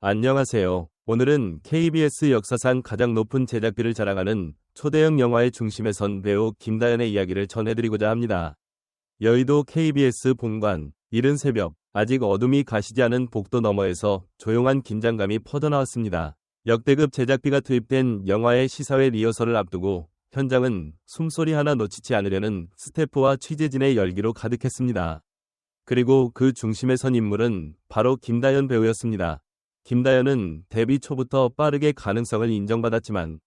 안녕하세요. 오늘은 KBS 역사상 가장 높은 제작비를 자랑하는 초대형 영화의 중심에 선 배우 김다연의 이야기를 전해드리고자 합니다. 여의도 KBS 본관, 이른 새벽, 아직 어둠이 가시지 않은 복도 너머에서 조용한 긴장감이 퍼져나왔습니다. 역대급 제작비가 투입된 영화의 시사회 리허설을 앞두고 현장은 숨소리 하나 놓치지 않으려는 스태프와 취재진의 열기로 가득했습니다. 그리고 그 중심에 선 인물은 바로 김다연 배우였습니다. 김다연은 데뷔 초부터 빠르게 가능성을 인정받았지만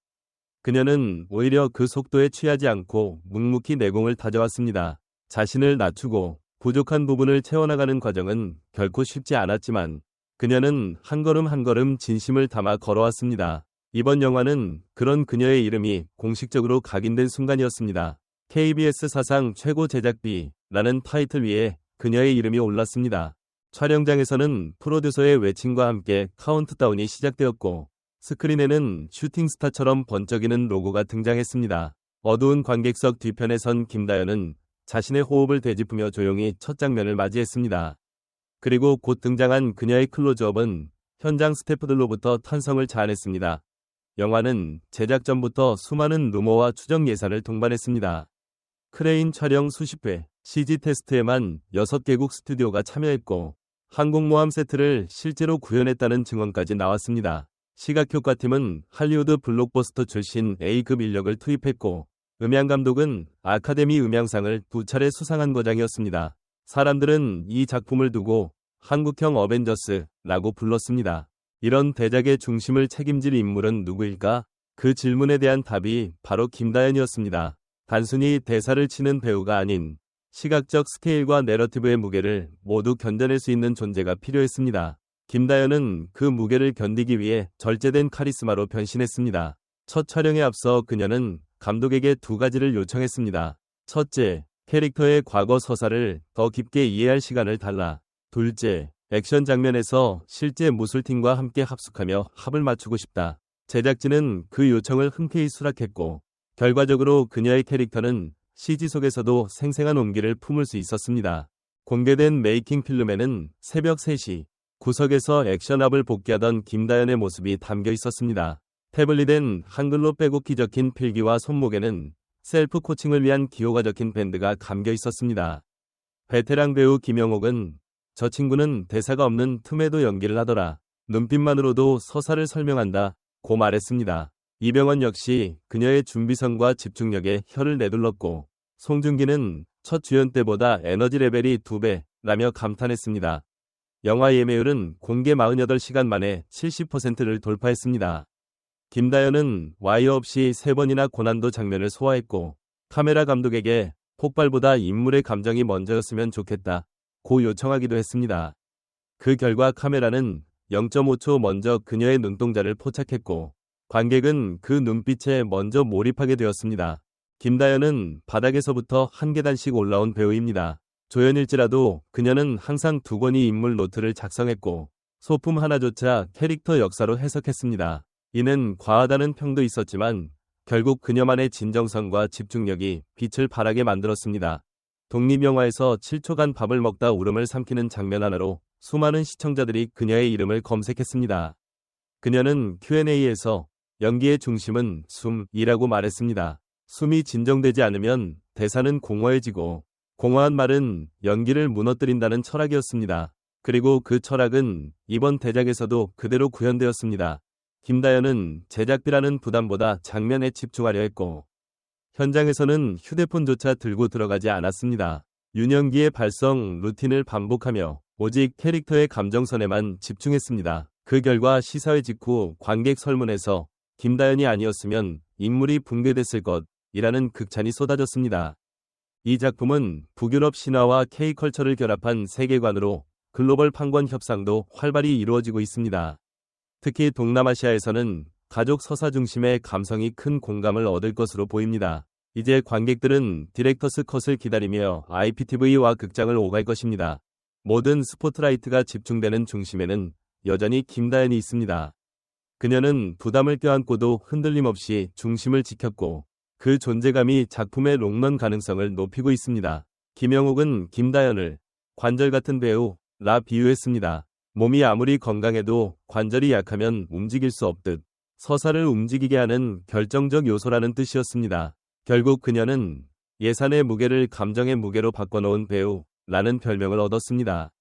그녀는 오히려 그 속도에 취하지 않고 묵묵히 내공을 다져왔습니다. 자신을 낮추고 부족한 부분을 채워나가는 과정은 결코 쉽지 않았지만 그녀는 한 걸음 한 걸음 진심을 담아 걸어왔습니다. 이번 영화는 그런 그녀의 이름이 공식적으로 각인된 순간이었습니다. KBS 사상 최고 제작비라는 타이틀 위에 그녀의 이름이 올랐습니다. 촬영장에서는 프로듀서의 외침과 함께 카운트다운이 시작되었고 스크린에는 슈팅스타처럼 번쩍이는 로고가 등장했습니다. 어두운 관객석 뒤편에 선 김다연은 자신의 호흡을 되짚으며 조용히 첫 장면을 맞이했습니다. 그리고 곧 등장한 그녀의 클로즈업은 현장 스태프들로부터 탄성을 자아냈습니다. 영화는 제작 전부터 수많은 루머와 추정 예산을 동반했습니다. 크레인 촬영 수십 회, CG 테스트에만 6개국 스튜디오가 참여했고 항공모함 세트를 실제로 구현했다는 증언까지 나왔습니다. 시각효과팀은 할리우드 블록버스터 출신 A급 인력을 투입했고 음향감독은 아카데미 음향상을 2차례 수상한 거장이었습니다. 사람들은 이 작품을 두고 한국형 어벤져스라고 불렀습니다. 이런 대작의 중심을 책임질 인물은 누구일까? 그 질문에 대한 답이 바로 김다연이었습니다. 단순히 대사를 치는 배우가 아닌 시각적 스케일과 내러티브의 무게를 모두 견뎌낼 수 있는 존재가 필요했습니다. 김다연은 그 무게를 견디기 위해 절제된 카리스마로 변신했습니다. 첫 촬영에 앞서 그녀는 감독에게 2가지를 요청했습니다. 첫째, 캐릭터의 과거 서사를 더 깊게 이해할 시간을 달라. 둘째, 액션 장면에서 실제 무술팀과 함께 합숙하며 합을 맞추고 싶다. 제작진은 그 요청을 흔쾌히 수락했고 결과적으로 그녀의 캐릭터는 CG 속에서도 생생한 온기를 품을 수 있었습니다. 공개된 메이킹 필름에는 새벽 3시 구석에서 액션압을 복귀하던 김다연의 모습이 담겨 있었습니다. 태블릿엔 한글로 빼곡히 적힌 필기와 손목에는 셀프 코칭을 위한 기호가 적힌 밴드가 감겨 있었습니다. 베테랑 배우 김영옥은 저 친구는 대사가 없는 틈에도 연기를 하더라. 눈빛만으로도 서사를 설명한다 고 말했습니다. 이병헌 역시 그녀의 준비성과 집중력에 혀를 내둘렀고 송중기는 첫 주연 때보다 에너지 레벨이 2배라며 감탄했습니다. 영화 예매율은 공개 48시간 만에 70%를 돌파했습니다. 김다연은 와이어 없이 3번이나 고난도 장면을 소화했고 카메라 감독에게 폭발보다 인물의 감정이 먼저였으면 좋겠다 고 요청하기도 했습니다. 그 결과 카메라는 0.5초 먼저 그녀의 눈동자를 포착했고 관객은 그 눈빛에 먼저 몰입하게 되었습니다. 김다연은 바닥에서부터 한 계단씩 올라온 배우입니다. 조연일지라도 그녀는 항상 2권의 인물 노트를 작성했고 소품 하나조차 캐릭터 역사로 해석했습니다. 이는 과하다는 평도 있었지만 결국 그녀만의 진정성과 집중력이 빛을 발하게 만들었습니다. 독립영화에서 7초간 밥을 먹다 울음을 삼키는 장면 하나로 수많은 시청자들이 그녀의 이름을 검색했습니다. 그녀는 Q&A에서 연기의 중심은 숨이라고 말했습니다. 숨이 진정되지 않으면 대사는 공허해지고 공허한 말은 연기를 무너뜨린다는 철학이었습니다. 그리고 그 철학은 이번 대작에서도 그대로 구현되었습니다. 김다연은 제작비라는 부담보다 장면에 집중하려 했고 현장에서는 휴대폰조차 들고 들어가지 않았습니다. 유년기의 발성 루틴을 반복하며 오직 캐릭터의 감정선에만 집중했습니다. 그 결과 시사회 직후 관객 설문에서 김다연이 아니었으면 인물이 붕괴됐을 것이라는 극찬이 쏟아졌습니다. 이 작품은 북유럽 신화와 K컬처를 결합한 세계관으로 글로벌 판권 협상도 활발히 이루어지고 있습니다. 특히 동남아시아에서는 가족 서사 중심의 감성이 큰 공감을 얻을 것으로 보입니다. 이제 관객들은 디렉터스 컷을 기다리며 IPTV와 극장을 오갈 것입니다. 모든 스포트라이트가 집중되는 중심에는 여전히 김다연이 있습니다. 그녀는 부담을 껴안고도 흔들림 없이 중심을 지켰고 그 존재감이 작품의 롱런 가능성을 높이고 있습니다. 김영옥은 김다연을 관절 같은 배우라 비유했습니다. 몸이 아무리 건강해도 관절이 약하면 움직일 수 없듯 서사를 움직이게 하는 결정적 요소라는 뜻이었습니다. 결국 그녀는 예산의 무게를 감정의 무게로 바꿔놓은 배우라는 별명을 얻었습니다.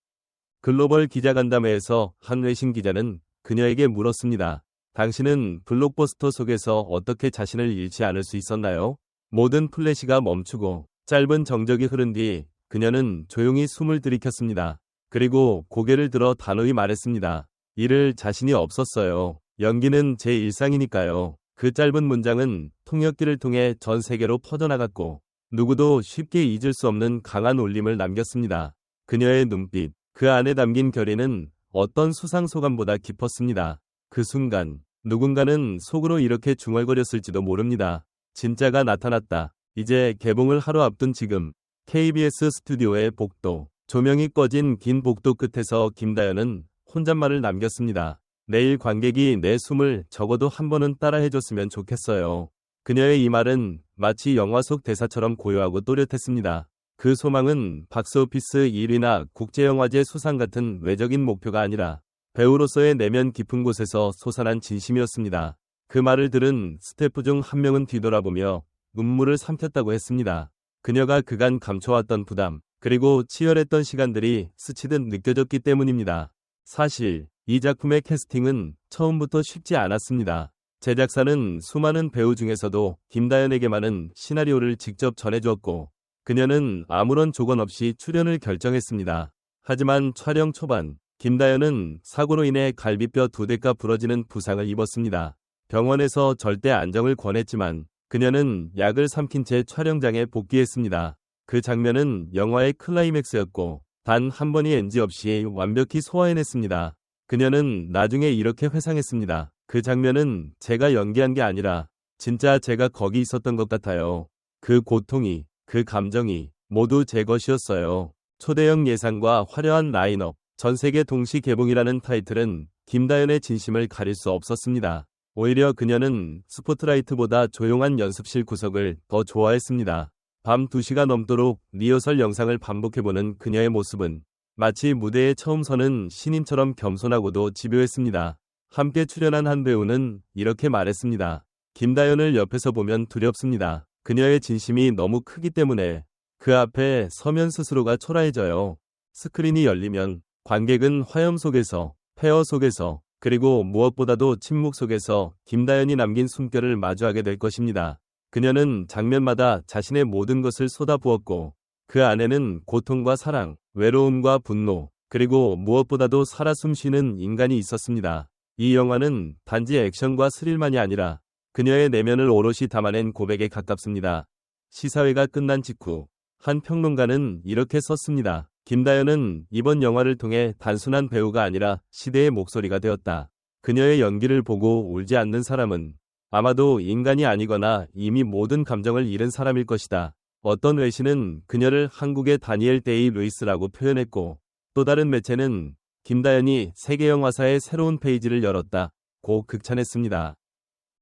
글로벌 기자간담회에서 한 외신 기자는 그녀에게 물었습니다. 당신은 블록버스터 속에서 어떻게 자신을 잃지 않을 수 있었나요? 모든 플래시가 멈추고 짧은 정적이 흐른 뒤 그녀는 조용히 숨을 들이켰습니다. 그리고 고개를 들어 단호히 말했습니다. 잃을 자신이 없었어요. 연기는 제 일상이니까요. 그 짧은 문장은 통역기를 통해 전 세계로 퍼져나갔고 누구도 쉽게 잊을 수 없는 강한 울림을 남겼습니다. 그녀의 눈빛, 그 안에 담긴 결의는 어떤 수상소감보다 깊었습니다. 그 순간 누군가는 속으로 이렇게 중얼거렸을지도 모릅니다. 진짜가 나타났다. 이제 개봉을 하루 앞둔 지금 KBS 스튜디오의 복도, 조명이 꺼진 긴 복도 끝에서 김다연은 혼잣말을 남겼습니다. 내일 관객이 내 숨을 적어도 한 번은 따라해줬으면 좋겠어요. 그녀의 이 말은 마치 영화 속 대사처럼 고요하고 또렷했습니다. 그 소망은 박스오피스 1위나 국제영화제 수상 같은 외적인 목표가 아니라 배우로서의 내면 깊은 곳에서 솟아난 진심이었습니다. 그 말을 들은 스태프 중 한 명은 뒤돌아보며 눈물을 삼켰다고 했습니다. 그녀가 그간 감춰왔던 부담, 그리고 치열했던 시간들이 스치듯 느껴졌기 때문입니다. 사실 이 작품의 캐스팅은 처음부터 쉽지 않았습니다. 제작사는 수많은 배우 중에서도 김다연에게만은 시나리오를 직접 전해주었고 그녀는 아무런 조건 없이 출연을 결정했습니다. 하지만 촬영 초반 김다연은 사고로 인해 갈비뼈 2대가 부러지는 부상을 입었습니다. 병원에서 절대 안정을 권했지만 그녀는 약을 삼킨 채 촬영장에 복귀했습니다. 그 장면은 영화의 클라이맥스였고 단 한 번의 NG 없이 완벽히 소화해냈습니다. 그녀는 나중에 이렇게 회상했습니다. 그 장면은 제가 연기한 게 아니라 진짜 제가 거기 있었던 것 같아요. 그 고통이, 그 감정이 모두 제 것이었어요. 초대형 예산과 화려한 라인업, 전세계 동시 개봉이라는 타이틀은 김다연의 진심을 가릴 수 없었습니다. 오히려 그녀는 스포트라이트보다 조용한 연습실 구석을 더 좋아했습니다. 밤 2시가 넘도록 리허설 영상을 반복해보는 그녀의 모습은 마치 무대에 처음 서는 신인처럼 겸손하고도 집요했습니다. 함께 출연한 한 배우는 이렇게 말했습니다. 김다연을 옆에서 보면 두렵습니다. 그녀의 진심이 너무 크기 때문에 그 앞에 서면 스스로가 초라해져요. 스크린이 열리면 관객은 화염 속에서, 폐허 속에서, 그리고 무엇보다도 침묵 속에서 김다연이 남긴 숨결을 마주하게 될 것입니다. 그녀는 장면마다 자신의 모든 것을 쏟아부었고 그 안에는 고통과 사랑, 외로움과 분노, 그리고 무엇보다도 살아 숨쉬는 인간이 있었습니다. 이 영화는 단지 액션과 스릴만이 아니라 그녀의 내면을 오롯이 담아낸 고백에 가깝습니다. 시사회가 끝난 직후 한 평론가는 이렇게 썼습니다. 김다연은 이번 영화를 통해 단순한 배우가 아니라 시대의 목소리가 되었다. 그녀의 연기를 보고 울지 않는 사람은 아마도 인간이 아니거나 이미 모든 감정을 잃은 사람일 것이다. 어떤 외신은 그녀를 한국의 다니엘 데이 루이스라고 표현했고 또 다른 매체는 김다연이 세계 영화사의 새로운 페이지를 열었다고 극찬했습니다.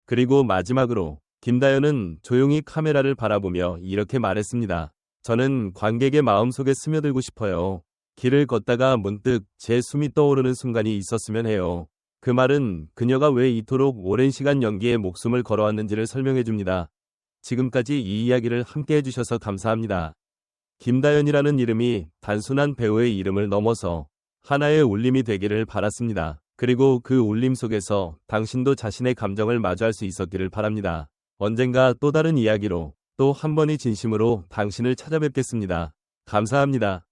그리고 마지막으로 김다연은 조용히 카메라를 바라보며 이렇게 말했습니다. 저는 관객의 마음속에 스며들고 싶어요. 길을 걷다가 문득 제 숨이 떠오르는 순간이 있었으면 해요. 그 말은 그녀가 왜 이토록 오랜 시간 연기에 목숨을 걸어왔는지를 설명해줍니다. 지금까지 이 이야기를 함께 해주셔서 감사합니다. 김다연이라는 이름이 단순한 배우의 이름을 넘어서 하나의 울림이 되기를 바랐습니다. 그리고 그 울림 속에서 당신도 자신의 감정을 마주할 수 있었기를 바랍니다. 언젠가 또 다른 이야기로 또 한 번의 진심으로 당신을 찾아뵙겠습니다. 감사합니다.